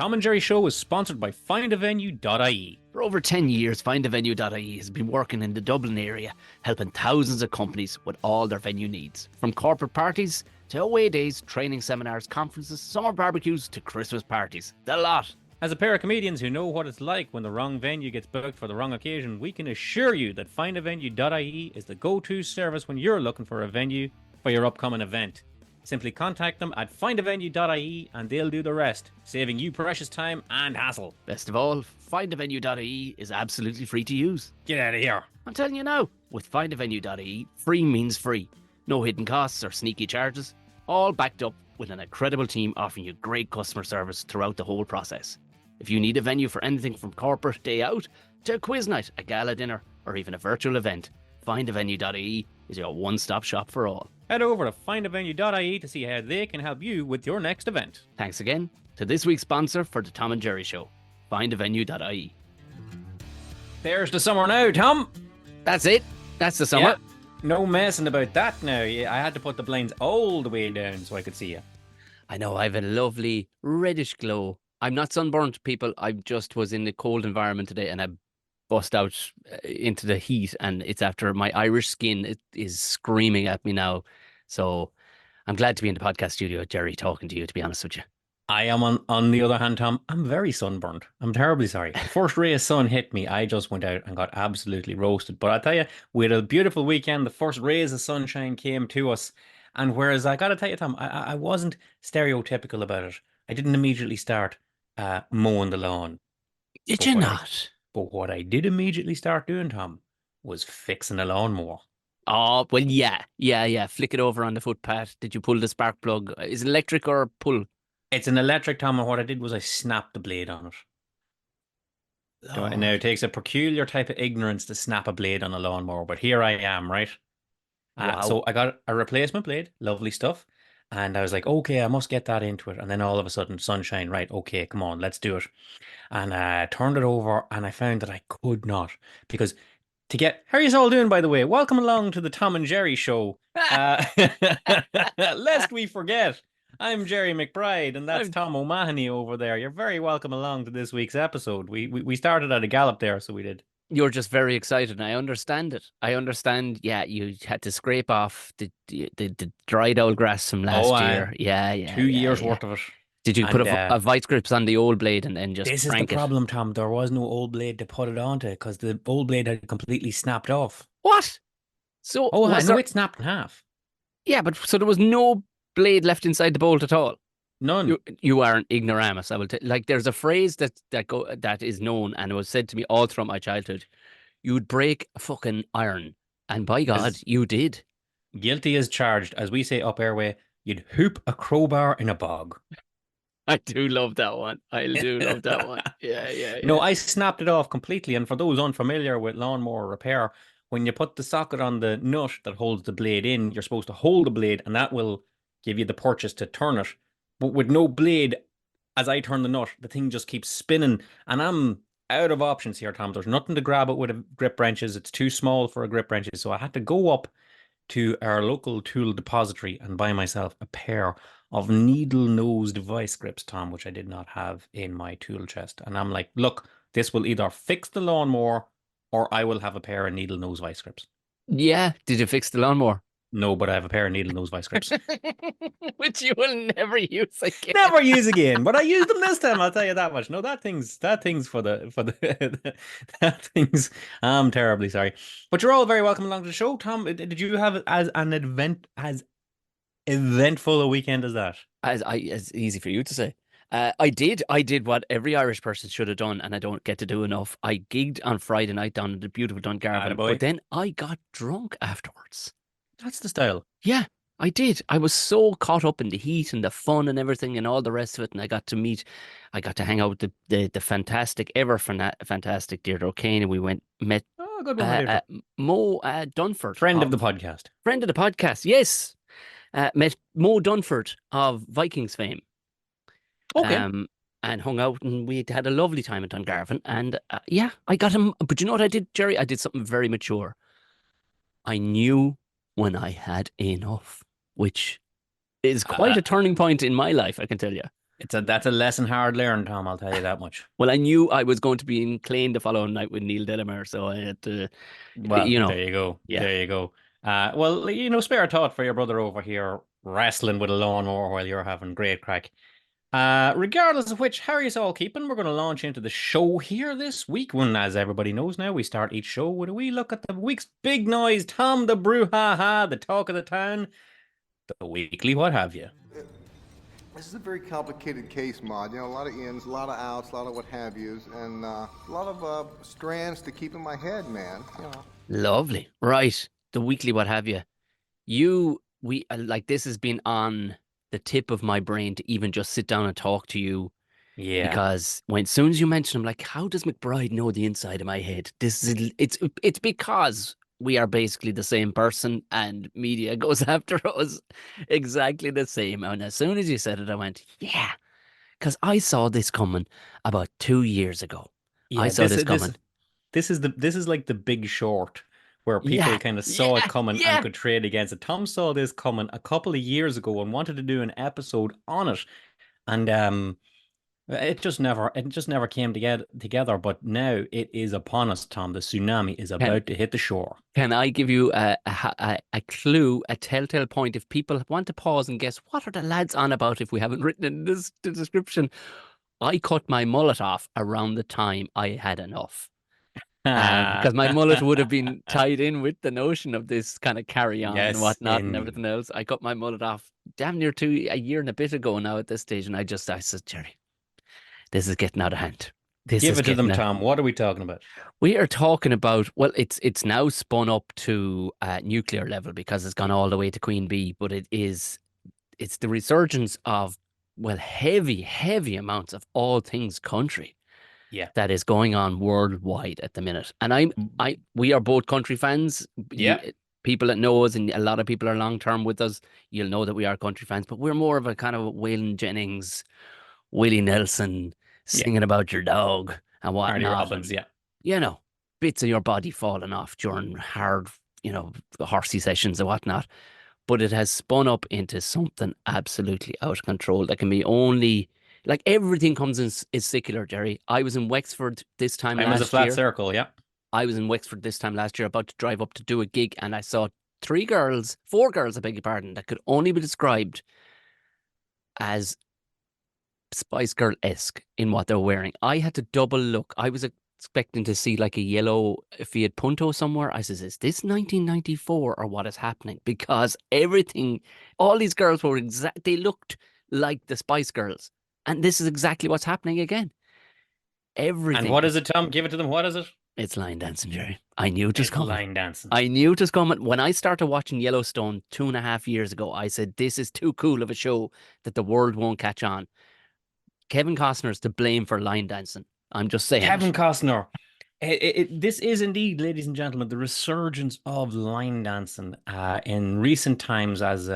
Tom and Jerry Show is sponsored by findavenue.ie. For over 10 years, findavenue.ie has been working in the Dublin area, helping thousands of companies with all their venue needs. From corporate parties to away days, training seminars, conferences, summer barbecues to Christmas parties. The lot. As a pair of comedians who know what it's like when the wrong venue gets booked for the wrong occasion, we can assure you that findavenue.ie is the go-to service when you're looking for a venue for your upcoming event. Simply contact them at findavenue.ie and they'll do the rest, saving you precious time and hassle. Best of all, findavenue.ie is absolutely free to use. Get out of here. I'm telling you now, with findavenue.ie, free means free. No hidden costs or sneaky charges, all backed up with an incredible team offering you great customer service throughout the whole process. If you need a venue for anything from corporate day out to a quiz night, a gala dinner, or even a virtual event, findavenue.ie is your one-stop shop for all. Head over to findavenue.ie to see how they can help you with your next event. Thanks again to this week's sponsor for the Tom and Jerry Show, findavenue.ie. There's the summer now, Tom. That's it. That's the summer. Yeah, no messing about that now. I had to put the blinds all the way down so I could see you. I know, I have a lovely reddish glow. I'm not sunburnt, people. I just was in the cold environment today and I bust out into the heat, and it's after my Irish skin. It is screaming at me now. So I'm glad to be in the podcast studio, Jerry, talking to you, to be honest with you. I am on the other hand, Tom, I'm very sunburned. I'm terribly sorry. The first ray of sun hit me. I just went out and got absolutely roasted. But I'll tell you, we had a beautiful weekend. The first rays of sunshine came to us. And whereas I got to tell you, Tom, I wasn't stereotypical about it. I didn't immediately start mowing the lawn. Did you not? But what I did immediately start doing, Tom, was fixing the lawnmower. Oh, well, yeah. Flick it over on the footpath. Did you pull the spark plug? Is it electric or pull? It's an electric, Tom, and what I did was I snapped the blade on it. Oh. Now, it takes a peculiar type of ignorance to snap a blade on a lawnmower, but here I am, right? Wow. So I got a replacement blade, lovely stuff. And I was like, okay, I must get that into it. And then all of a sudden, sunshine, right, okay, come on, let's do it. And I turned it over and I found that I could not. Because how are you all doing, by the way? Welcome along to the Tom and Jerry Show. Lest we forget, I'm Jerry McBride and that's Tom O'Mahony over there. You're very welcome along to this week's episode. We started at a gallop there, so we did. You're just very excited, and I understand it. I understand, yeah, you had to scrape off the dried old grass from last year. Yeah. 2 years worth of it. Did you put a vice grips on the old blade and then just This is the problem, Tom. There was no old blade to put it onto because the old blade had completely snapped off. What? So I know it snapped in half. Yeah, but so there was no blade left inside the bolt at all? None. You are an ignoramus. I will like. There's a phrase that is known, and it was said to me all throughout my childhood. You'd break a fucking iron, and by God, you did. Guilty as charged, as we say up airway. You'd hoop a crowbar in a bog. I do love that one. I do love that one. Yeah. No, I snapped it off completely. And for those unfamiliar with lawnmower repair, when you put the socket on the nut that holds the blade in, you're supposed to hold the blade, and that will give you the purchase to turn it. But with no blade, as I turn the nut, the thing just keeps spinning. And I'm out of options here, Tom. There's nothing to grab it with a grip wrenches. It's too small for a grip wrenches. So I had to go up to our local tool depository and buy myself a pair of needle-nosed vice grips, Tom, which I did not have in my tool chest. And I'm like, look, this will either fix the lawnmower or I will have a pair of needle-nose vice grips. Yeah. Did you fix the lawnmower? No, but I have a pair of needle-nose vice grips. Which you will never use again. Never use again. But I used them this time, I'll tell you that much. No, that thing's for the that thing's I'm terribly sorry. But you're all very welcome along to the show. Tom, did you have as eventful a weekend as that? As easy for you to say. I did what every Irish person should have done, and I don't get to do enough. I gigged on Friday night down in the beautiful Dungarvan, but then I got drunk afterwards. That's the style. Yeah, I did. I was so caught up in the heat and the fun and everything and all the rest of it, and I got to hang out with the fantastic Deirdre O'Kane, and we met good one, Mo Dunford, friend of the podcast. Yes, met Mo Dunford of Vikings fame. Okay. And hung out, and we had a lovely time in Dungarvan, and I got him. But you know what I did, Jerry? I did something very mature. I knew when I had enough, which is quite a turning point in my life, I can tell you. That's a lesson hard learned, Tom. I'll tell you that much. Well, I knew I was going to be in Clane the following night with Neil Delamere, so I had to, Well, there you go. yeah. There you go. Well, spare a thought for your brother over here wrestling with a lawnmower while you're having great crack. Regardless of which, how are you all keeping? We're going to launch into the show here this week. When, as everybody knows now, we start each show with a wee look at the week's big noise. Tom the Brouhaha, the talk of the town, the weekly what have you. This is a very complicated case, Maud. A lot of ins, a lot of outs, a lot of what have yous, and a lot of strands to keep in my head, man. Lovely. Right. The weekly what have you. We like this has been on the tip of my brain to even just sit down and talk to you Yeah. because as soon as you mention, I'm like, how does McBride know the inside of my head? It's because we are basically the same person and media goes after us exactly the same. And as soon as you said it, I went, yeah, because I saw this coming about 2 years ago. I Yeah, saw this this this coming. this is like the Big Short, where people Yeah, kind of saw it yeah, coming and yeah. could trade against it. Tom saw this coming a couple of years ago and wanted to do an episode on it, and it just never came together. But now it is upon us, Tom. The tsunami is Can about to hit the shore. can I give you a clue, a telltale point? If people want to pause and guess, what are the lads on about if we haven't written in the description? I cut my mullet off around the time I had enough. Because my mullet would have been tied in with the notion of this kind of carry on and Yes, whatnot and in everything else. I cut my mullet off damn near a year and a bit ago now at this stage. And I said, Jerry, this is getting out of hand. This give is it to them, getting out. Tom. What are we talking about? We are talking about, well, it's now spun up to nuclear level because it's gone all the way to Queen Bee, but it's the resurgence of, well, heavy amounts of all things country Yeah, that is going on worldwide at the minute. And we are both country fans. You yeah, people that know us, and a lot of people are long term with us, you'll know that we are country fans, but we're more of a kind of Waylon Jennings, Willie Nelson yeah. singing about your dog and Marty whatnot, Robbins, and yeah. you know, bits of your body falling off during hard, horsey sessions and whatnot. But it has spun up into something absolutely out of control that can be only like everything comes in is secular, Jerry. I was in Wexford this time Time is a last flat year. circle, yeah. I was in Wexford this time last year, about to drive up to do a gig, and I saw four girls, I beg your pardon, that could only be described as Spice Girl esque in what they're wearing. I had to double look. I was expecting to see like a yellow Fiat Punto somewhere. I says, is this 1994 or what is happening? Because everything, all these girls were they looked like the Spice Girls. And this is exactly what's happening again. And Everything. what is it, Tom? Give it to them. What is it? It's line dancing, Jerry. I knew it was It's coming. line dancing. I knew it was coming. When I started watching Yellowstone 2.5 years ago, I said, this is too cool of a show that the world won't catch on. Kevin Costner's to blame for line dancing. I'm just saying Kevin it. Costner. This is indeed, ladies and gentlemen, the resurgence of line dancing in recent times as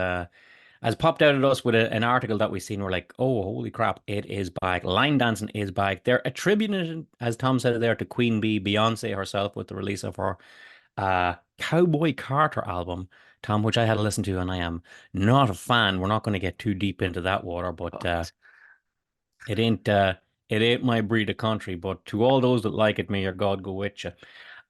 popped out at us with an article that we've seen. We're like, oh, holy crap, it is back. Line dancing is back. They're attributing it, as Tom said there, to Queen Bee, Beyonce herself, with the release of her Cowboy Carter album, Tom, which I had to listen to, and I am not a fan. We're not going to get too deep into that water, but God. it ain't it ain't my breed of country, but to all those that like it, may your God go with you.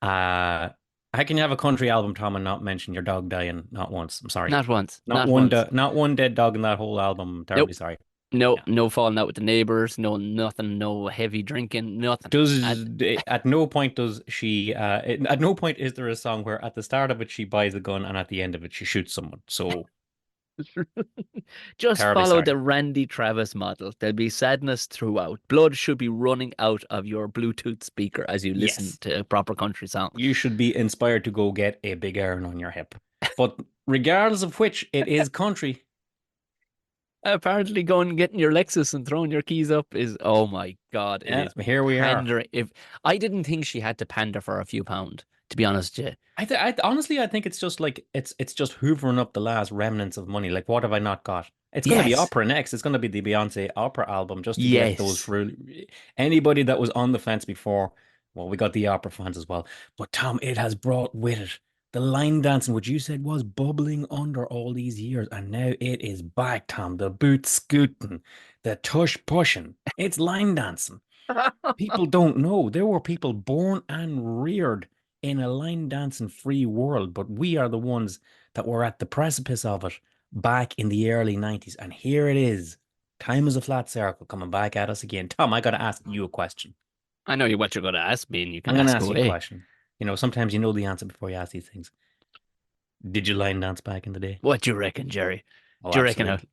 How can you have a country album, Tom, and not mention your dog dying not once? I'm sorry. Not once. Not once. Not one dead dog in that whole album. I'm Nope. terribly sorry. No, Yeah. no falling out with the neighbors. No, nothing. No heavy drinking. Nothing. Does And at no point does she at no point is there a song where at the start of it she buys a gun and at the end of it she shoots someone. So just terribly follow sorry. the Randy Travis model. There'll be sadness throughout. Blood should be running out of your Bluetooth speaker as you listen Yes. to a proper country song. You should be inspired to go get a big iron on your hip. But regardless of which, it is country. Apparently, going and getting your Lexus and throwing your keys up is, oh my God, it Yeah, is here we are. pandering. If I didn't think she had to pander for a few pound, to be honest, yeah. Honestly, I think it's just like it's just hoovering up the last remnants of money. Like, what have I not got? It's going to be Yes, opera next. It's going to be the Beyonce opera album just to get those yes. through. Anybody that was on the fence before, well, we got the opera fans as well. But Tom, it has brought with it the line dancing, which you said was bubbling under all these years, and now it is back, Tom. The boot scooting, the tush pushing. It's line dancing. People don't know. There were people born and reared in a line dancing free world, but we are the ones that were at the precipice of it back in the early 90s. And here it is. Time is a flat circle coming back at us again. Tom, I got to ask you a question. I know what you're going to ask me, and you can I'm going to ask ask you a away. question. You know, sometimes you know the answer before you ask these things. Did you line dance back in the day? What do you reckon, Jerry? Oh, Do you reckon? absolutely.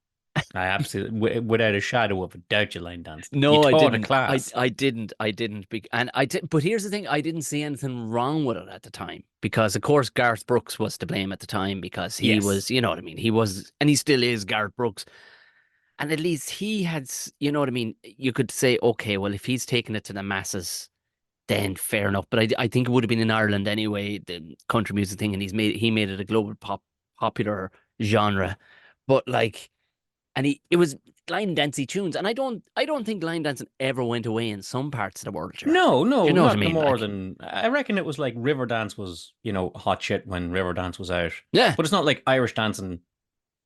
I absolutely, without a shadow of a doubt, you line danced. You No, I taught a didn't. class. I didn't. I didn't. And I did. But here's the thing: I didn't see anything wrong with it at the time because, of course, Garth Brooks was to blame at the time because he Yes. was, you know what I mean. He was, and he still is Garth Brooks. And at least he had, you know what I mean. You could say, okay, well, if he's taking it to the masses, then fair enough. But I think it would have been in Ireland anyway, the country music thing, and he made it a global popular genre. But like, and it was line dancey tunes, and I don't think line dancing ever went away in some parts of the world, Ger. No, Do you no, know what I not no mean? more Like, than I reckon it was like Riverdance was, hot shit when Riverdance was out. yeah, But it's not like Irish dancing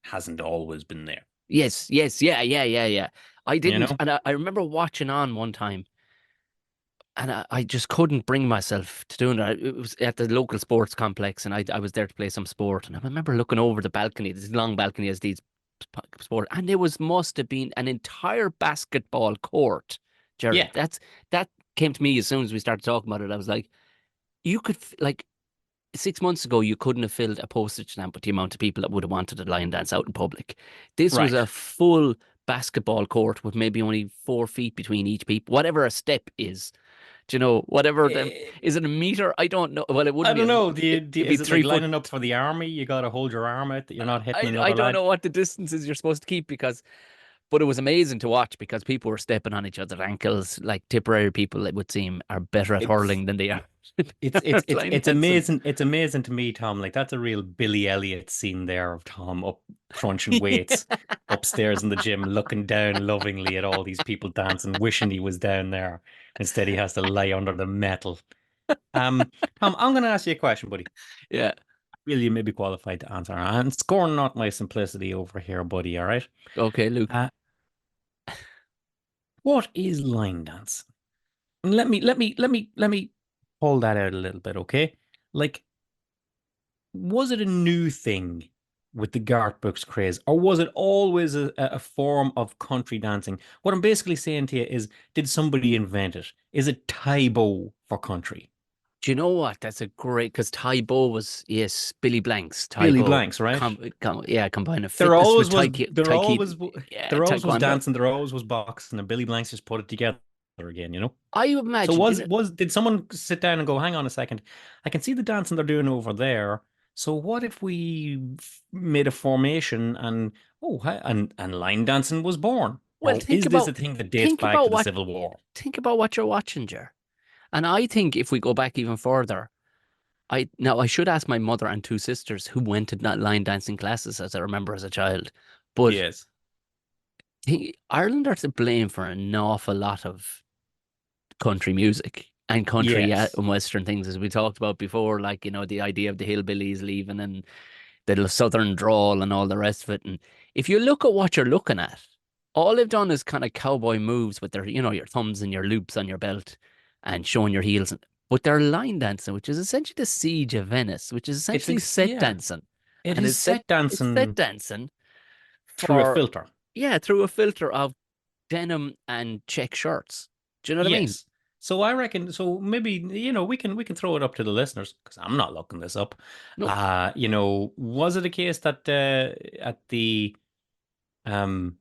hasn't always been there, yes, yes, yeah, yeah, yeah, yeah. I you didn't, know? and I remember watching on one time, and I just couldn't bring myself to doing it. It was at the local sports complex, and I was there to play some sport, and I remember looking over the balcony, this long balcony as these sport, and there must have been an entire basketball court, Jerry. Yeah, That came to me as soon as we started talking about it. I was like, you could like 6 months ago, you couldn't have filled a postage stamp with the amount of people that would have wanted to line dance out in public. This was right. a full basketball court with maybe only 4 feet between each people, whatever a step is. Do you know, whatever Eh, is it a meter? I don't know. Well, it I wouldn't be don't know. it'd be Is it like 3 foot. lining up for the army? You got to hold your arm out that you're not hitting I another don't lad. know what the distances you're supposed to keep but it was amazing to watch because people were stepping on each other's ankles. Like Tipperary people, it would seem, are better at It's hurling than they are. it's it's it's Line it's dancing. amazing. It's amazing to me, Tom. Like that's a real Billy Elliot scene there of Tom up crunching weights upstairs in the gym, looking down lovingly at all these people dancing, wishing he was down there. Instead, he has to lie under the metal. Tom, I'm going to ask you a question, buddy. Yeah. Will you maybe qualified to answer? And scorn not my simplicity over here, buddy. All right. Okay, Luke. Uh, what is line dance? Let me pull that out a little bit, okay? Like, was it a new thing with the Garth Brooks craze, or was it always a form of country dancing? What I'm basically saying to you is, did somebody invent it? Is it Tybo for country? Do you know what? That's a great because Tybo was yes, Billy Blanks. Billy Tybo, Blanks, right? yeah, combining There fitness with always was there always yeah, there always was taekwondo. dancing, there always was boxing, and Billy Blanks just put it together again, you know? I So imagine, was did someone sit down and go, hang on a second, I can see the dancing they're doing over there. So what if we made a formation and and line dancing was born? well, Or is this a thing that dates think back to about the what Civil War? think about what you're watching, Jer. And I think if we go back even further, I should ask my mother and two sisters who went to line dancing classes as I remember as a child. But Yes. Ireland are to blame for an awful lot of country music and country Yes. and western things as we talked about before, like the idea of the hillbillies leaving and the southern drawl and all the rest of it. And if you look at what you're looking at, all they've done is kind of cowboy moves with their your thumbs and your loops on your belt and showing your heels. But they're line dancing, which is essentially the Siege of Venice, which is essentially set Yeah. dancing. It And is set it's set dancing dancing through a for filter. yeah, through a filter of denim and check shirts. Do you know what I mean? Yes. So I reckon so maybe we can throw it up to the listeners because I'm not looking this up. No. Was it a case that at the um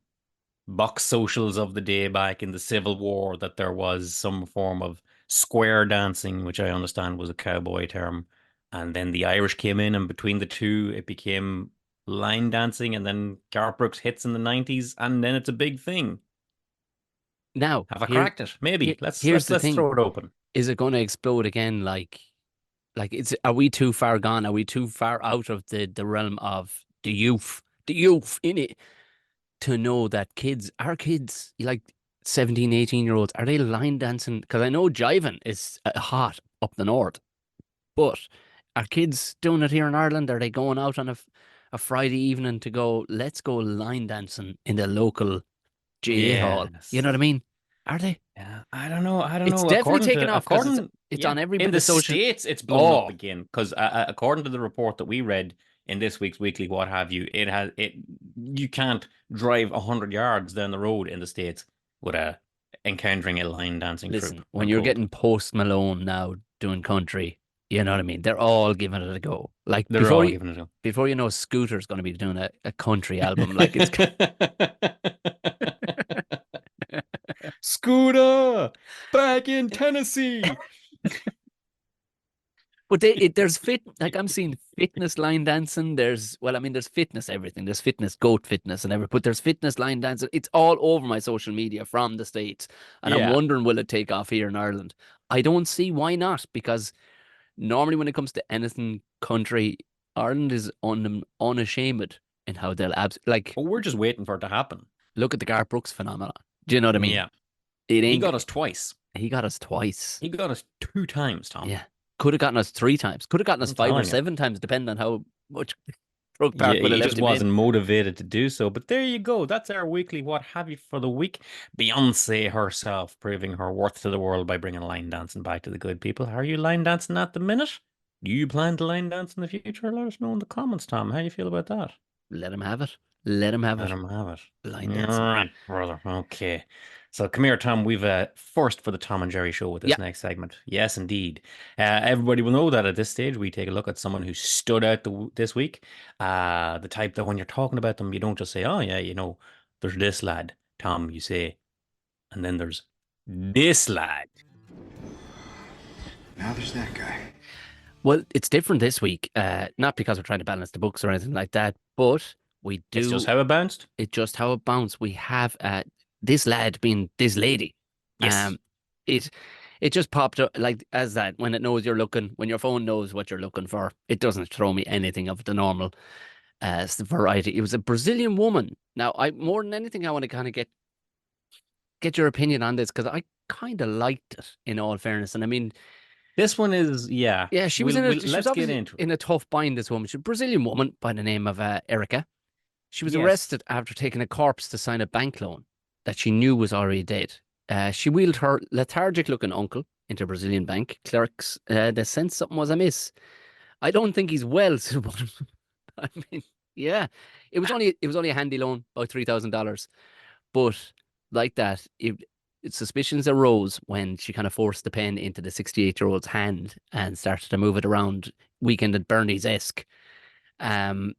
box socials of the day back in the Civil War that there was some form of square dancing, which I understand was a cowboy term, and then the Irish came in, and between the two, it became line dancing, and then Garth Brooks hits in the 90s, and then it's a big thing. Now, Have I cracked it? Maybe. Let's here's let's the let's thing. throw it open. Is it going to explode again are we too far gone? Are we too far out of the realm of the youth in it to know that our kids, like 17, 18-year-olds, are they line dancing? Because I know jiving is hot up the north, but Are kids doing it here in Ireland? Are they going out on a Friday evening to go, let's go line dancing in the local GA hall? You Yes. know what I mean? Are they? Yeah, I don't know. I don't It's know. definitely According taken to off because it's yeah, on every in bit the of social. States, it's blown up Oh, again. Because according to the report that we read in this week's weekly, what have you, it you can't drive 100 yards down the road in the States without encountering a line dancing troupe. listen, when I'm you're told getting Post Malone now doing country, you know what I mean? They're all giving it a go. Like they're all giving it a before you know, Scooter's going to be doing a country album. Like it's Scooter back in Tennessee. But there's like I'm seeing fitness line dancing. There's fitness everything. There's fitness, goat fitness and everything. But there's fitness line dancing. It's all over my social media from the States. And I'm Yeah. wondering, will it take off here in Ireland? I don't see why not, because normally when it comes to anything country, Ireland is unashamed in how they'll like But we're just waiting for it to happen. look at the Garth Brooks phenomenon. Do you know what I mean? Yeah. It He ain't. got us twice. He got us twice. He got us 2 times, Tom. Yeah. Could have gotten us 3 times. Could have gotten us I'm 5 or 7 times, depending on how much Brook Yeah, Park would have he left just him in. wasn't motivated to do so. But there you go. That's our weekly what have you for the week. Beyonce herself proving her worth to the world by bringing line dancing back to the good people. Are you line dancing at the minute? Do you plan to line dance in the future? Let us know in the comments, Tom. How you feel about that? Let him have it. Let him have Let it. him have Line it. All dancing. right, brother. Okay. So come here, Tom. We've a first for the Tom and Jerry show with Yeah. this next segment. Yes, indeed. Everybody will know that at this stage we take a look at someone who stood out this week. The type that when you're talking about them, you don't just say, "Oh yeah, there's this lad." Tom, you say, and then there's this lad. Now there's that guy. Well, it's different this week. Not because we're trying to balance the books or anything like that, but we do. It's just how it bounced. It's just how it bounced. We have this lad being this lady. Yes. It it just popped up like as that when it knows you're looking, when your phone knows what you're looking for, it doesn't throw me anything of the normal variety. It was a Brazilian woman. Now, I more than anything, I want to kind of get your opinion on this because I kind of liked it. In all fairness, and I mean, This one is yeah. yeah, she was she was Let's get obviously into it. in a tough bind. This woman, she's a Brazilian woman by the name of Erica. She was Yes. arrested after taking a corpse to sign a bank loan that she knew was already dead. She wheeled her lethargic-looking uncle into a Brazilian bank. Clerks, they sensed something was amiss. I don't think he's well. I mean, yeah, it was only a handy loan, about $3,000, but like that, suspicions arose when she kind of forced the pen into the 68-year-old's hand and started to move it around, Weekend at Bernie's-esque. I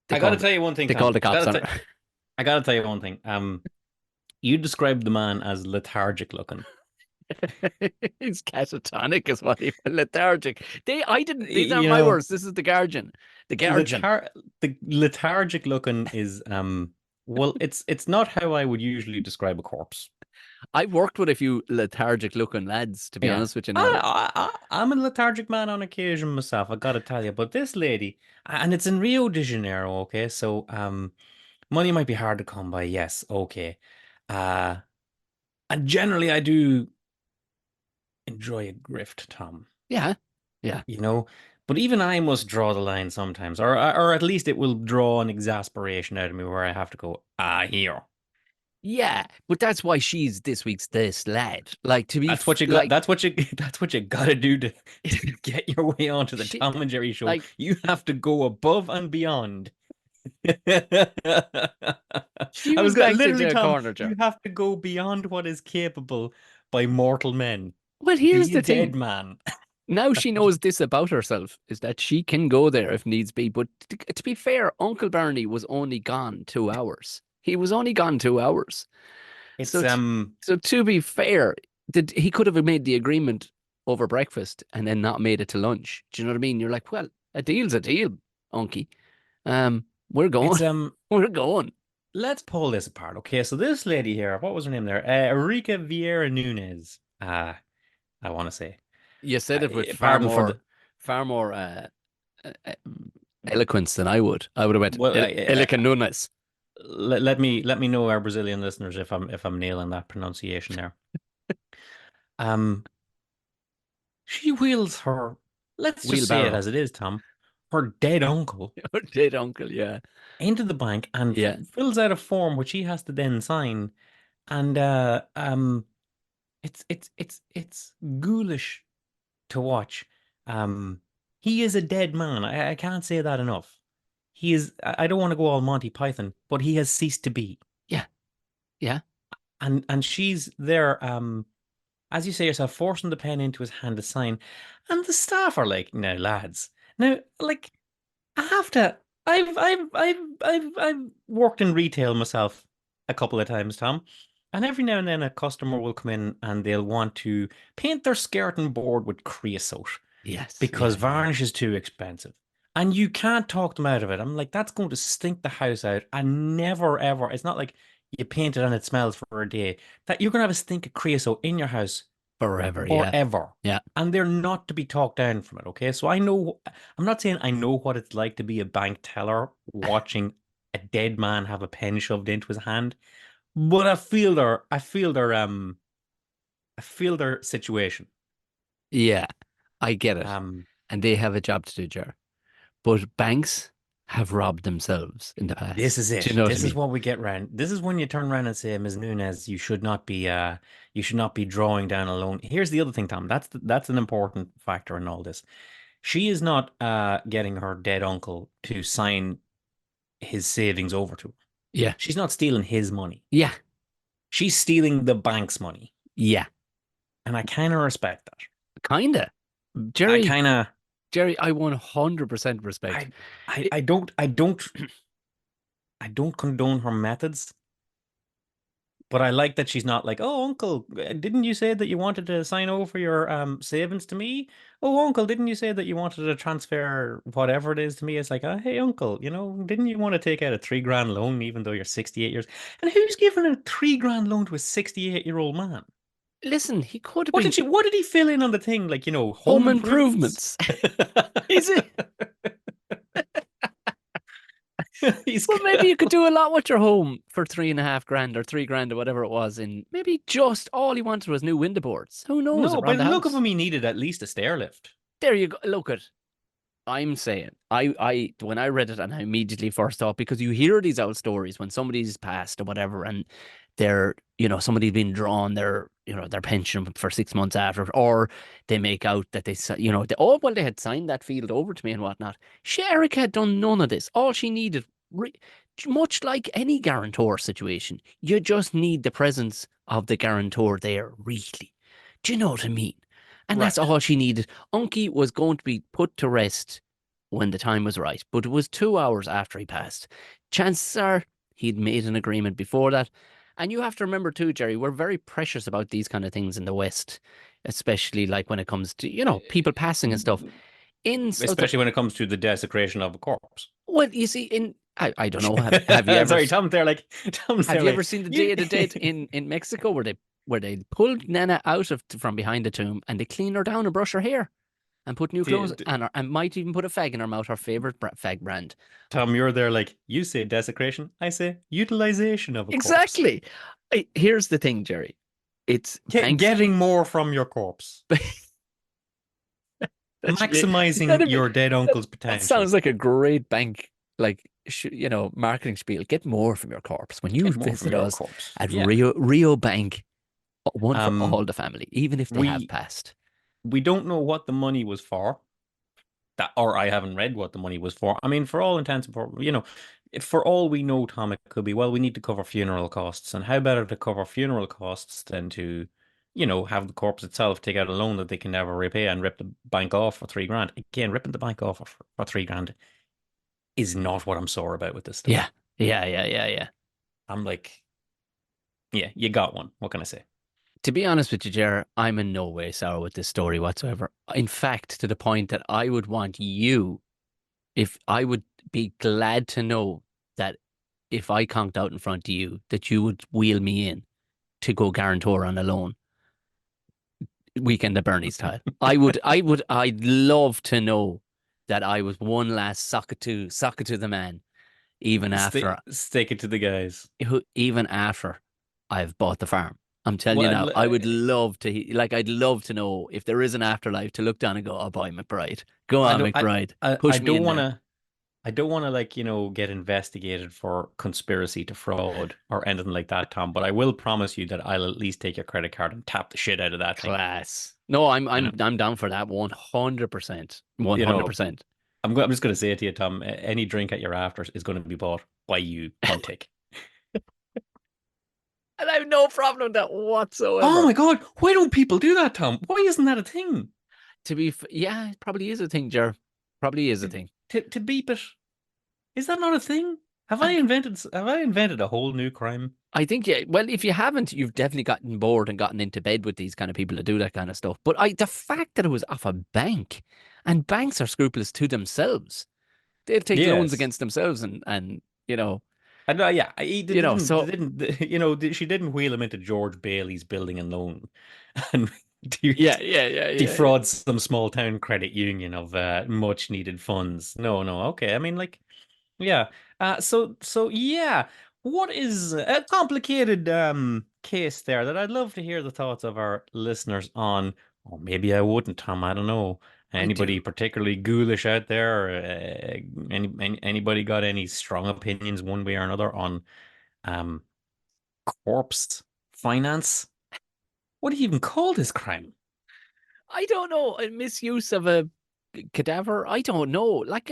got to tell you one thing, They Tom. called the cops on her. I got to tell you one thing. You described the man as lethargic looking. He's catatonic is what he lethargic. These aren't my words. This is the Guardian. The Guardian. The lethargic looking is well, it's not how I would usually describe a corpse. I've worked with a few lethargic looking lads, to be honest with you now. I'm a lethargic man on occasion myself, I gotta tell you. But this lady, and it's in Rio de Janeiro, okay? So money might be hard to come by, yes, okay. And generally I do enjoy a grift, Tom. Yeah. Yeah. But even I must draw the line sometimes, or at least it will draw an exasperation out of me where I have to go, here. Yeah. But that's why she's this week's this lad. Like to be That's what you got. That's what you got to do to get your way onto the Tom and Jerry show. like- You have to go above and beyond. She I was was going backed literally, into a Tom. corner, Joe. You have to go beyond what is capable by mortal men. Well, here's Be the a dead thing. man. Now she knows this about herself, is that she can go there if needs be. But to be fair, Uncle Bernie was only gone 2 hours. He was only gone 2 hours. It's So to be fair, he could have made the agreement over breakfast and then not made it to lunch. Do you know what I mean? You're like, well, a deal's a deal, Unky. We're going. it's We're going. Let's pull this apart. Okay, so this lady here, what was her name there? Erika Vieira Nunes. I want to say. You said it with Pardon for the far more eloquence than I would. I would have went well. Elica Nunes. Let me know, our Brazilian listeners, if I'm nailing that pronunciation there. She wields her let's just say it Wheelbarrow. as it is, Tom. Her dead uncle Dead uncle, yeah. into the bank and Yeah. fills out a form which he has to then sign. And it's ghoulish to watch. Um, he is a dead man. I can't say that enough. He is. I don't want to go all Monty Python, but he has ceased to be. Yeah. Yeah. And she's there. As you say yourself, forcing the pen into his hand to sign, and the staff are like, "Now, lads, now, like, I have to. I've worked in retail myself a couple of times, Tom, and every now and then a customer will come in and they'll want to paint their skirting board with creosote Yes. because Yeah. Yeah. varnish is too expensive. And you can't talk them out of it. I'm like, that's going to stink the house out. And never, ever, it's not like you paint it and it smells for a day. That you're going to have a stink of creosote in your house Forever. Yeah. forever. Yeah. And they're not to be talked down from it. Okay. So I know, I'm not saying I know what it's like to be a bank teller watching a dead man have a pen shoved into his hand, but I feel their situation. Yeah. I get it. Um, And they have a job to do, Jar. But banks have robbed themselves in the This past. is Do you it. know what I This is mean? what we get round. This is when you turn around and say, Ms. Nunez, you should not be drawing down a loan. Here's the other thing, Tom. That's an important factor in all this. She is not getting her dead uncle to sign his savings over to her. Yeah. She's not stealing his money. Yeah. She's stealing the bank's money. Yeah. And I kind of respect that. Kinda. I Jerry, kind of Jerry, I 100% respect. I I don't condone her methods. But I like that she's not like, oh, uncle, didn't you say that you wanted to sign over your savings to me? Oh, uncle, didn't you say that you wanted to transfer whatever it is to me? It's like, oh, hey, uncle, didn't you want to take out a 3 grand loan even though you're 68 years? And who's giving a 3 grand loan to a 68-year-old man? Listen, he could have What been did what did he fill in on the thing? Like, home home improvements? improvements. Is it? He's Well, maybe got- you could do a lot with your home for 3.5 grand or 3 grand or whatever it was. And maybe just all he wanted was new window boards. Who knows no, by around the the look of house? him, he needed at least a stair lift. There you go. Look at. I'm saying, when I read it, and I immediately first thought, because you hear these old stories when somebody's passed or whatever, and they're, somebody's been drawn their pension for 6 months after, or they make out that they had signed that field over to me and whatnot. Erica had done none of this. All she needed, much like any guarantor situation, you just need the presence of the guarantor there, really. Do you know what I mean? And that's Right. all she needed. Unky was going to be put to rest when the time was right, but it was 2 hours after he passed. Chances are he'd made an agreement before that. And you have to remember too, Jerry, we're very precious about these kind of things in the West, especially like when it comes to, people passing and stuff. In South, Especially when it comes to the desecration of a corpse. well, you see, I don't know, have you ever Sorry, Tom's have there you like ever seen the Day of the Dead in Mexico where they pulled Nana out from behind the tomb and they clean her down and brush her hair and put new clothes on her and might even put a fag in her mouth, her favorite fag brand. Tom, you're there like, you say desecration, I say utilization of a corpse. Exactly. Here's the thing, Jerry. It's banks. Getting more from your corpse. Maximizing your dead uncle's That potential. sounds like a great bank, like marketing spiel. Get more from your corpse when you Get more from visit your us corpse. at Yeah. Rio Bank. One for Um, all the family, even if they have passed. We don't know what the money was for. Or I haven't read what the money was for. I mean, for all intents and purposes, for all we know, Tom, it could be, well, we need to cover funeral costs. And how better to cover funeral costs than to, have the corpse itself take out a loan that they can never repay and rip the bank off for 3 grand. Again, ripping the bank off for 3 grand is not what I'm sore about with this stuff. Yeah. I'm like, yeah, you got one. What can I say? To be honest with you, Jer, I'm in no way sour with this story whatsoever. In fact, to the point that I would want you, if I would be glad to know that if I conked out in front of you, that you would wheel me in to go guarantor on a loan. Weekend at Bernie's style. I'd love to know that I was one last socket to the man, even after Stick it to the guys. even after I've bought the farm. I'm telling you Well, now, I would love to, I'd love to know if there is an afterlife to look down and go, oh boy, McBride. Go I on, don't McBride. I Push me don't in want there. to like, get investigated for conspiracy to fraud or anything like that, Tom, but I will promise you that I'll at least take your credit card and tap the shit out of that thing. Class. No, I'm You know, I'm I'm down for that 100%. you know, 100%. I'm just going to say it to you, Tom, any drink at your afters is going to be bought by you, Puntick. And I have no problem with that Oh whatsoever. my God, why don't people do that, Tom? Why isn't that a thing? Yeah, it probably is a thing, Jer. Probably is a To, thing. to beep it. Is that not a thing? I, Have I invented a whole new crime? I think, yeah, well, if you haven't, you've definitely gotten bored and gotten into bed with these kind of people that do that kind of stuff. But the fact that it was off a bank, and banks are scrupulous to themselves. They'll take loans Yes. against themselves and And yeah, so she didn't wheel him into George Bailey's building and loan and de- yeah. defraud some small town credit union of much needed funds. No, no, okay. I mean, like, yeah. So yeah, what is a complicated case there that I'd love to hear the thoughts of our listeners on, or maybe I wouldn't, Tom. I don't know. I Anybody do. particularly ghoulish out there? Anybody got any strong opinions one way or another on um corpse finance? What do you even call this crime? I don't know. A misuse of a cadaver. I don't know. Like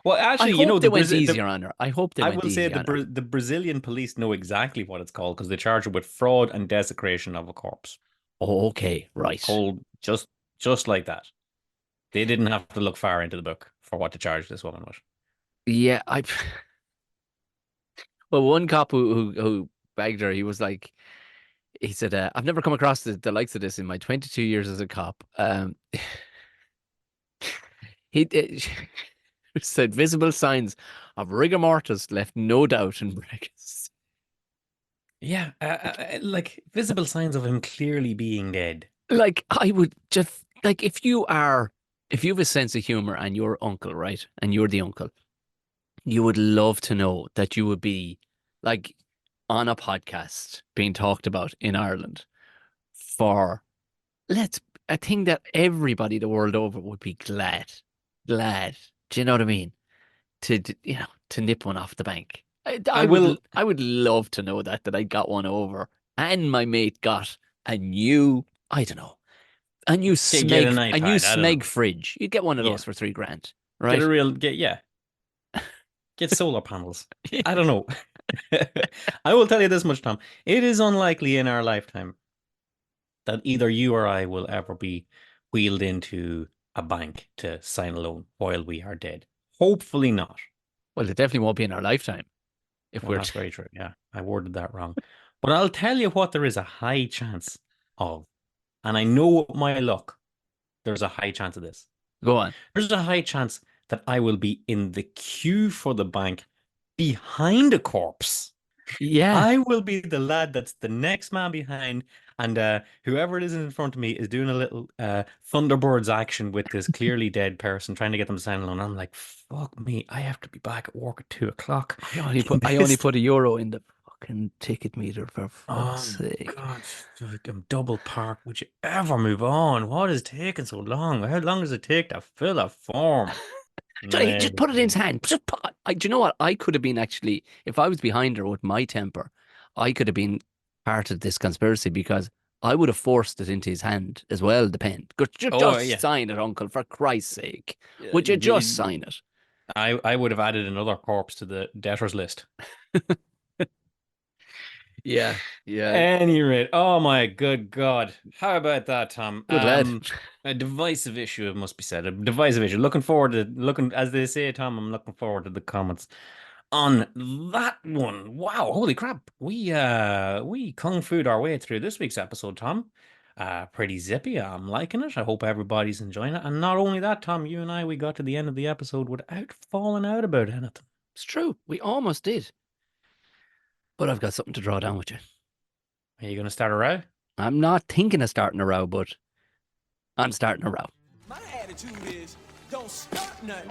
Well, I actually, hope they went easier on her. I hope they I went will say easy on her. The Brazilian police know exactly what it's called because they charge her with fraud and desecration of a corpse. Oh, okay, right. Cold, just like that. They didn't have to look far into the book for what to charge this woman with. Yeah, I well, one cop who bagged her, he was like, he said, "I've never come across the likes of this in my 22 years as a cop." He said visible signs of rigor mortis left no doubt in brackets. Yeah, like visible signs of him clearly being dead. Like I would just like if you have a sense of humor and you're uncle, right? And you're the uncle, you would love to know that you would be like on a podcast being talked about in Ireland for let's a thing that everybody the world over would be glad. Do you know what I mean? To nip one off the bank. I will. I would love to know that I got one over and my mate got a new I don't know Get an a new iPad. I don't Smeg know. fridge. You'd get one of Yeah, those for 3 grand, get a right? real get solar panels. I don't know. I will tell you this much, Tom. It is unlikely in our lifetime that either you or I will ever be wheeled into a bank to sign a loan while we are dead. Hopefully not. Well, it definitely won't be in our lifetime if Well, we're that's very true. Yeah, I worded that wrong. But I'll tell you what there is a high chance of. And I know with my luck, there's a high chance of this. go on. There's a high chance that I will be in the queue for the bank behind a corpse. Yeah. I will be the lad that's the next man behind, and whoever it is in front of me is doing a little Thunderbirds action with this clearly dead person, trying to get them to sign along. I'm like, fuck me, I have to be back at work at 2 o'clock. I only put a euro in the fucking ticket meter for fuck's Oh sake. God, I'm double parked. Would you ever move on? What is taking so long? How long does it take to fill a form? Just put it in his hand. Do you know what? I could have been actually, if I was behind her with my temper, I could have been part of this conspiracy because I would have forced it into his hand as well, the pen. Oh Just yeah. sign it, uncle, for Christ's sake. Would you just sign it? I would have added another corpse to the debtors list. Yeah, yeah. Any rate, oh my good God. How about that, Tom? Good lad. A divisive issue, it must be said. A divisive issue. Looking, as they say, Tom, I'm looking forward to the comments on that one. Wow, holy crap. We kung fu'd our way through this week's episode, Tom. Pretty zippy. I'm liking it. I hope everybody's enjoying it. And not only that, Tom, you and I, we got to the end of the episode without falling out about anything. It's true. We almost did. But I've got something to draw down with you. Are you going to start a row? I'm not thinking of starting a row, but I'm starting a row. My attitude is, don't start nothing,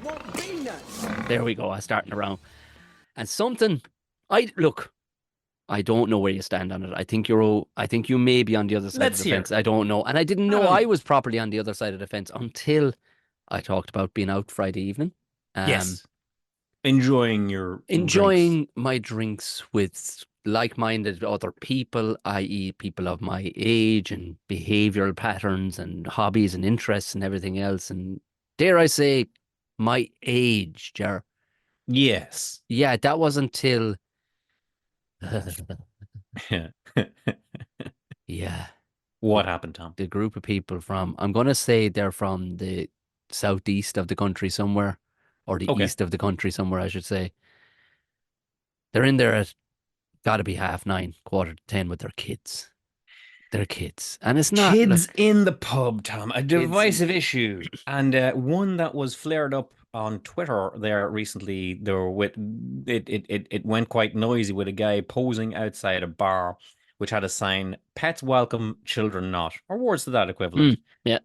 won't be nothing. There we go. I'm starting a row. And something, look, I don't know where you stand on it. I think you may be on the other side of Let's the hear. fence. I don't know. And I didn't I know don't I know. was properly on the other side of the fence until I talked about being out Friday evening. Um, Yes. Enjoying your drinks. enjoying my drinks with like-minded other people, i.e., people of my age and behavioral patterns and hobbies and interests and everything else. And dare I say, my age, Jar. Yes. Yeah, that wasn't till yeah, What happened, Tom? the group of people from, I'm going to say they're from the southeast of the country somewhere, or the Okay. east of the country somewhere, I should say. They're in there at gotta be 9:30, quarter to 10 with their kids. Their kids. And it's not, Kids look, in the pub, Tom, a kids. divisive issue, and one that was flared up on Twitter there recently. There with it went quite noisy with a guy posing outside a bar, which had a sign "Pets welcome, children not," or words to that equivalent. Yeah.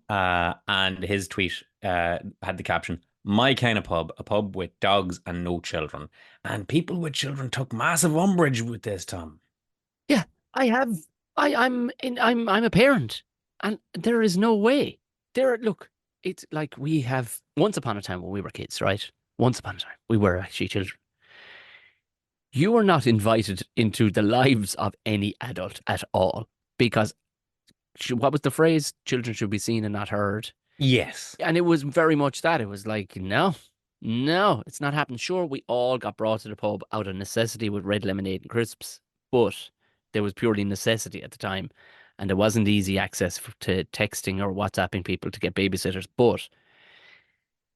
And his tweet had the caption, "My kind of pub, a pub with dogs and no children." And people with children took massive umbrage with this, Tom. Yeah. I have, I'm a parent and there is no way look, it's like we have, once upon a time when we were kids, right? Once upon a time, we were actually children. You are not invited into the lives of any adult at all because what was the phrase? Children should be seen and not heard. Yes. And it was very much that. It was like, no, no, it's not happening. Sure, we all got brought to the pub out of necessity with red lemonade and crisps, but there was purely necessity at the time. And there wasn't easy access to texting or WhatsApping people to get babysitters. But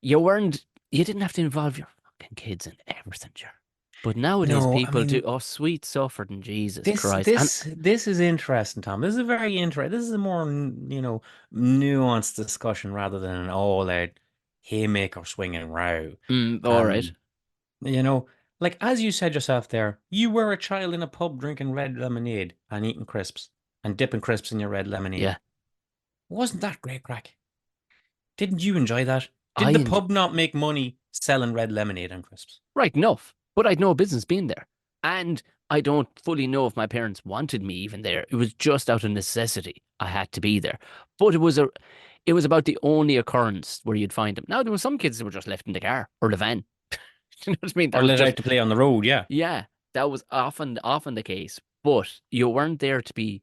you didn't have to involve your fucking kids in everything, sure. But nowadays, No, I people do. mean, Oh, sweet suffering Jesus This Christ! And this this is interesting, Tom. This is a very interesting. This is a more nuanced discussion rather than an all-out haymaker swinging row. all right, Um, you know, like as you said yourself there, you were a child in a pub drinking red lemonade and eating crisps and dipping crisps in your red lemonade. yeah, Wasn't that great crack? Didn't you enjoy that? Did the I pub not make money selling red lemonade and crisps? right enough, but I'd no business being there. And I don't fully know if my parents wanted me even there. It was just out of necessity. I had to be there. But it was about the only occurrence where you'd find them. Now there were some kids that were just left in the car or the van. You know what I mean? That Or was let out just to play on the road? Yeah. yeah, that was often the case. But you weren't there to be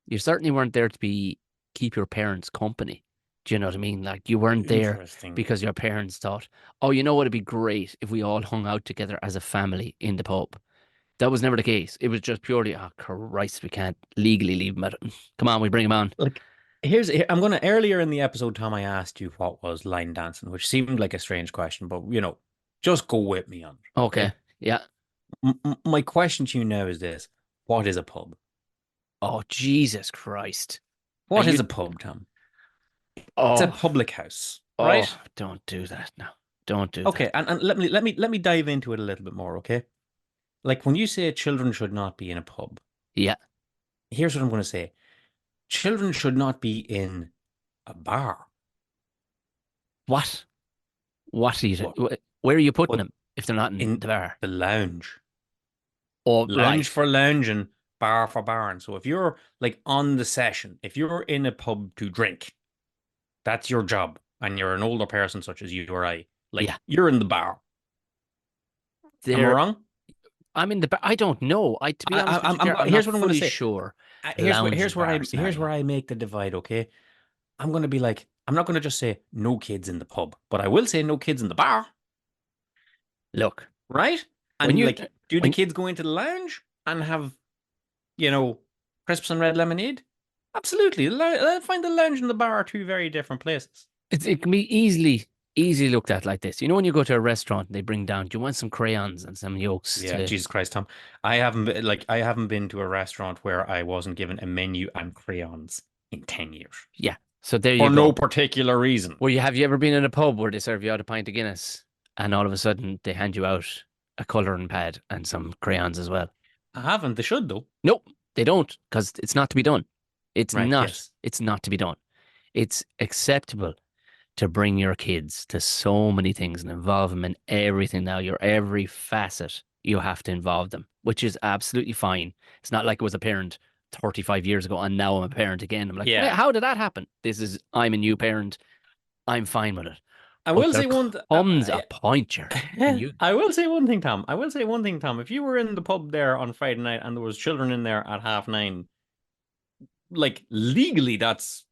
you certainly weren't there to be keep your parents company. Do you know what I mean? Like you weren't there Interesting. because your parents thought, oh, you know what, it'd be great if we all hung out together as a family in the pub. That was never the case. It was just purely, oh Christ, we can't legally leave them. Come on, we bring them on. Like, I'm gonna earlier in the episode, Tom, I asked you what was line dancing, which seemed like a strange question, but just go with me on it, Okay, okay? yeah. My question to you now is this: what is a pub? Oh Jesus Christ, are What is you? a pub, Tom? It's a Oh, public house, oh, right? don't do that now. Don't do Okay, that. and let me dive into it a little bit more, okay? Like when you say children should not be in a pub, Yeah. here's what I'm gonna say: children should not be in a bar. What? What are you? What? Where are you putting What them if they're not in in the bar? the lounge? Oh, Lounge right. for lounging, bar for barn. So if you're like on the session, if you're in a pub to drink, that's your job, and you're an older person such as you or I, like Yeah. you're in the bar. Am I There. wrong? I'm in the bar. I don't know. To be honest with you, Jar, I'm not Here's what I'm going to fully say. sure. Lounge bar Here's where scenario. I make the divide. Okay, I'm going to be like, I'm not going to just say no kids in the pub, but I will say no kids in the bar, Look, right? when And you like, do the when kids go into the lounge and have you know crisps and red lemonade? Absolutely. I find the lounge and the bar are two very different places. it can be easily looked at like this. You know, when you go to a restaurant, they bring down. Do you want some crayons and some yolks Yeah, to? Jesus Christ, Tom. I haven't been to a restaurant where I wasn't given a menu and crayons in 10 years. Yeah. So there you For no go. particular reason. Where you have you ever been in a pub where they serve you out a pint of Guinness and all of a sudden they hand you out a colouring pad and some crayons as well? I haven't. They should though. Nope, they don't because it's not to be done. It's Right, not. yes. It's not to be done. It's acceptable to bring your kids to so many things and involve them in everything now. Your every facet, you have to involve them. which is absolutely fine. It's not like it was a parent 35 years ago and now I'm a parent again. I'm like, Yeah. wait, how did that happen? I'm a new parent. I'm fine with it. I But will there say comes a point, Jerry, when you I will say one thing, Tom. I will say one thing, Tom. If you were in the pub there on Friday night and there was children in there at 9:30, like legally, that's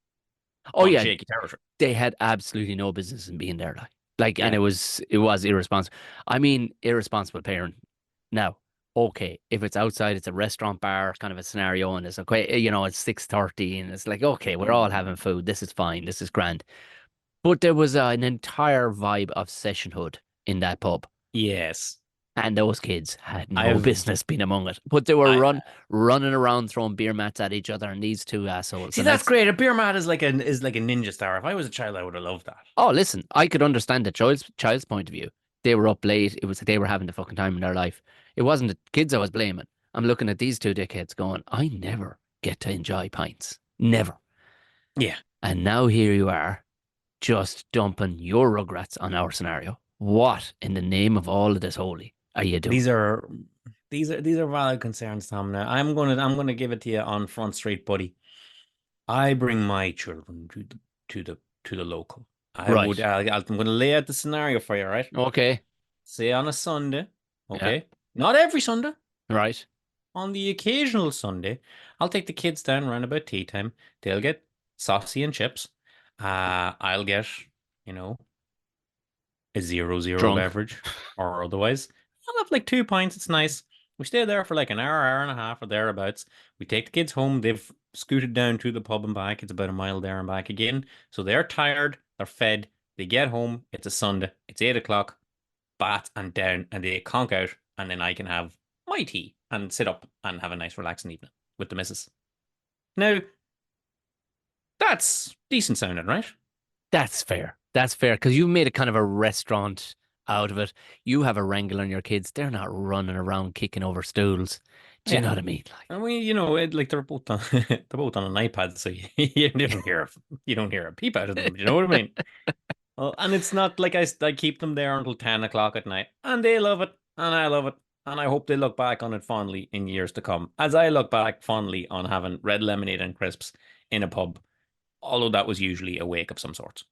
oh on yeah, shaky territory. they had absolutely no business in being there. Like, and Yeah. it was irresponsible. I mean, irresponsible parent. Now, okay, if it's outside, it's a restaurant bar kind of a scenario, and it's okay, it's 6:30, and it's like, okay, we're all having food. This is fine. This is grand. But there was an entire vibe of sessionhood in that pub. Yes. And those kids had no I've business being among it. But they were I running around throwing beer mats at each other, and these two assholes. see And that's great. A beer mat is like a ninja star. If I was a child, I would have loved that. oh, listen, I could understand the child's point of view. They were up late. It was they were having the fucking time in their life. It wasn't the kids I was blaming. I'm looking at these two dickheads going, I never get to enjoy pints. Never. Yeah. And now here you are, just dumping your regrets on our scenario. What in the name of all of this holy are you doing? These are valid concerns, Tom. Now I'm gonna give it to you on Front Street, buddy. I bring my children to the local. Right. I'm gonna lay out the scenario for you, right? Okay. Say on a Sunday, Yeah. okay? Not every Sunday. Right. On the occasional Sunday, I'll take the kids down around about tea time. They'll get saucy and chips. I'll get, you know, a 0-0 Drunk. beverage or otherwise. I'll have like 2 pints. It's nice. We stay there for like an hour and a half or thereabouts. We take the kids home. They've scooted down to the pub and back. It's about a mile there and back again. So they're tired. They're fed. They get home. It's a Sunday. It's 8 o'clock. Bath and down, and they conk out, and then I can have my tea and sit up and have a nice relaxing evening with the missus. Now, that's decent sounding, right? That's fair. That's fair because you've made a kind of a restaurant out of it. You have a wrangle on your kids. They're not running around kicking over stools. Do you know what I mean? I mean, like they're both on they're both on an iPad, so you don't hear a peep out of them. You know what I mean? Well, and it's not like I keep them there until 10 o'clock at night, and they love it, and I love it, and I hope they look back on it fondly in years to come, as I look back fondly on having red lemonade and crisps in a pub, although that was usually a wake of some sort.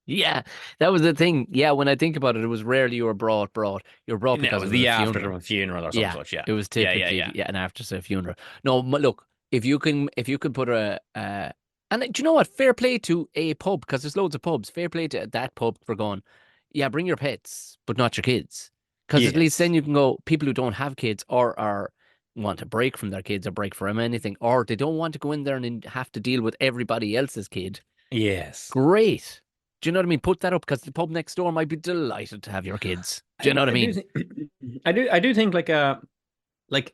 Yeah, that was the thing. Yeah, when I think about it, it was rarely you were brought. You were brought No, because it was it was the a after funeral. a funeral or some such. Yeah, It was yeah, typically yeah. an after funeral. No, look, if you could put and do you know what? Fair play to a pub because there's loads of pubs. Fair play to that pub for going, yeah, bring your pets, but not your kids, because at least Yes. then you can go. People who don't have kids or are want a break from their kids or break from anything, or they don't want to go in there and have to deal with everybody else's kid. Yes. Great. Do you know what I mean? Put that up because the pub next door might be delighted to have your kids. Do you know what I mean? I do think like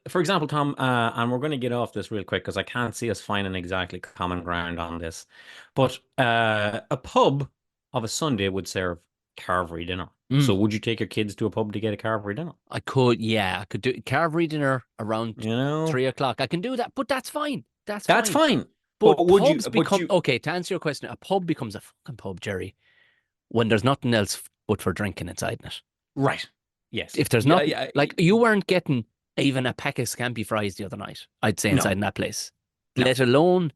for example, Tom, and we're going to get off this real quick because I can't see us finding exactly common ground on this. But a pub of a Sunday would serve carvery dinner. So would you take your kids to a pub to get a carvery dinner? I could do carvery dinner around You know, 3 o'clock. I can do that, but that's fine. That's that's fine. fine. But But would you? pubs But become you? okay. To answer your question, a pub becomes a fucking pub, Jerry, when there's nothing else but for drinking inside it. Right. Yes. If there's Yeah, not yeah. like you weren't getting even a pack of scampi fries the other night, I'd say No. inside in that place. No. Let alone,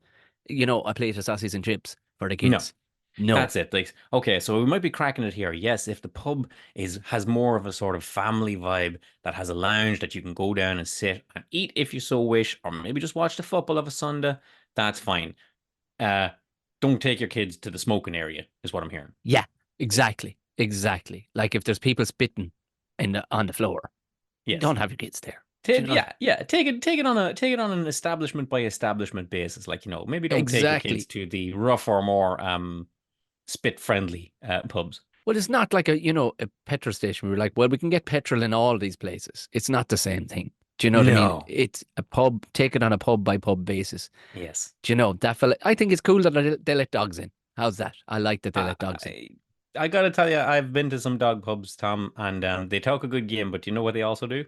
a plate of sausages and chips for the kids. No. That's it. Like, okay, so we might be cracking it here. Yes, if the pub has more of a sort of family vibe that has a lounge that you can go down and sit and eat if you so wish, or maybe just watch the football of a Sunday, that's fine. Don't take your kids to the smoking area, is what I'm hearing. Yeah, exactly. Like if there's people spitting on the floor, Yes. don't have your kids there. Yeah. Take it on an establishment by establishment basis. Like, maybe don't take your Exactly. kids to the rough or more spit friendly pubs. Well, it's not like a petrol station. We were like, well, we can get petrol in all these places. It's not the same thing. Do you know what I mean? No. It's a pub. Take it on a pub by pub basis. Yes. Do you know that fella? I think it's cool that they let dogs in. How's that? I like that they let dogs in. I gotta tell you, I've been to some dog pubs, Tom, and they talk a good game, but you know what they also do?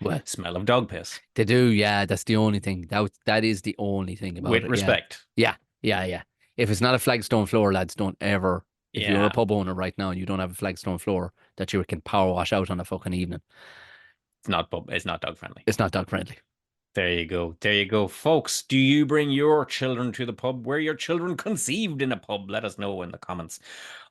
Well, Smell of dog piss. they do. Yeah, that's the only thing. That is the only thing about With it. respect. Yeah. If it's not a flagstone floor, lads, don't ever. If you're Yeah. a pub owner right now and you don't have a flagstone floor that you can power wash out on a fucking evening, It's not dog friendly. It's not dog friendly. There you go. There you go. Folks, do you bring your children to the pub? Were your children conceived in a pub? Let us know in the comments.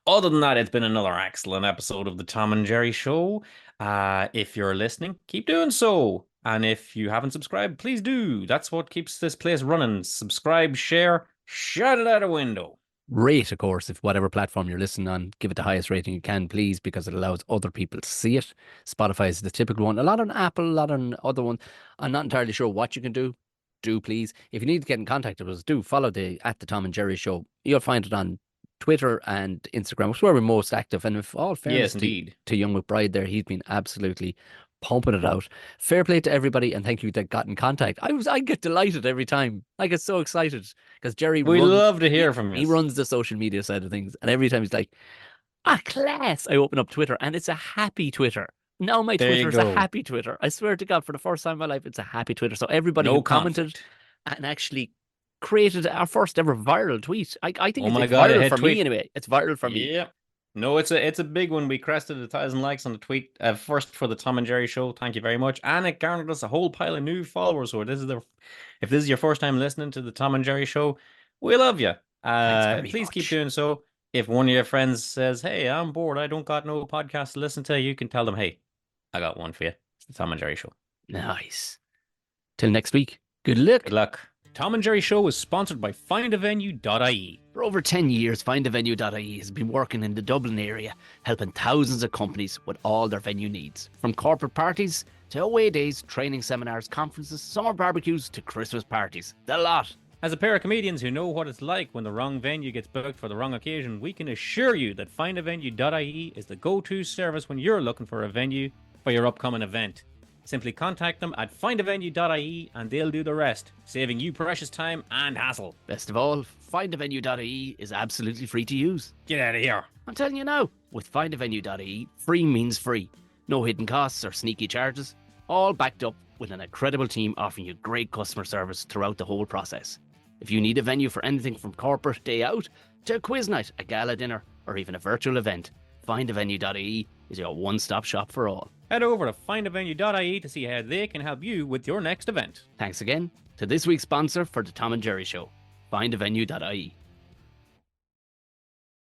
Other than that, it's been another excellent episode of the Tom and Jerry Show. If you're listening, keep doing so. And if you haven't subscribed, please do. That's what keeps this place running. Subscribe, share, shout it out a window. Rate, of course, if whatever platform you're listening on, give it the highest rating you can, please, because it allows other people to see it. Spotify is the typical one. A lot on Apple, a lot on other one. I'm not entirely sure what you can do. Do please. If you need to get in contact with us, do follow the Tom and Jerry Show. You'll find it on Twitter and Instagram, which is where we're most active. And if all fairness to Young McBride there, he's been absolutely pumping it out. Fair play to everybody, and thank you that got in contact. I get delighted every time. I get so excited because Jerry. We love to hear from you. He runs the social media side of things, and every time he's like, class. I open up Twitter, and it's a happy Twitter. Now my Twitter is a happy Twitter. I swear to God, for the first time in my life, it's a happy Twitter. So everybody who commented and actually created our first ever viral tweet. I think it's viral for me anyway. It's viral for me. Yeah. No, it's a big one. We crested 1,000 likes on the tweet first for the Tom and Jerry Show. Thank you very much, and it garnered us a whole pile of new followers. So if this is your first time listening to the Tom and Jerry Show, we love you. Please keep doing so. If one of your friends says, "Hey, I'm bored. I don't got no podcast to listen to," you can tell them, "Hey, I got one for you. It's the Tom and Jerry Show." Nice. Till next week. Good luck. Good luck. Tom and Jerry Show is sponsored by findavenue.ie. For over 10 years, findavenue.ie has been working in the Dublin area, helping thousands of companies with all their venue needs. From corporate parties to away days, training seminars, conferences, summer barbecues to Christmas parties. The lot. As a pair of comedians who know what it's like when the wrong venue gets booked for the wrong occasion, we can assure you that findavenue.ie is the go-to service when you're looking for a venue for your upcoming event. Simply contact them at findavenue.ie and they'll do the rest, saving you precious time and hassle. Best of all, findavenue.ie is absolutely free to use. Get out of here. I'm telling you now, with findavenue.ie, free means free. No hidden costs or sneaky charges, all backed up with an incredible team offering you great customer service throughout the whole process. If you need a venue for anything from corporate day out to a quiz night, a gala dinner, or even a virtual event, findavenue.ie is your one-stop shop for all. Head over to findavenue.ie to see how they can help you with your next event. Thanks again to this week's sponsor for the Tom and Jerry Show, findavenue.ie.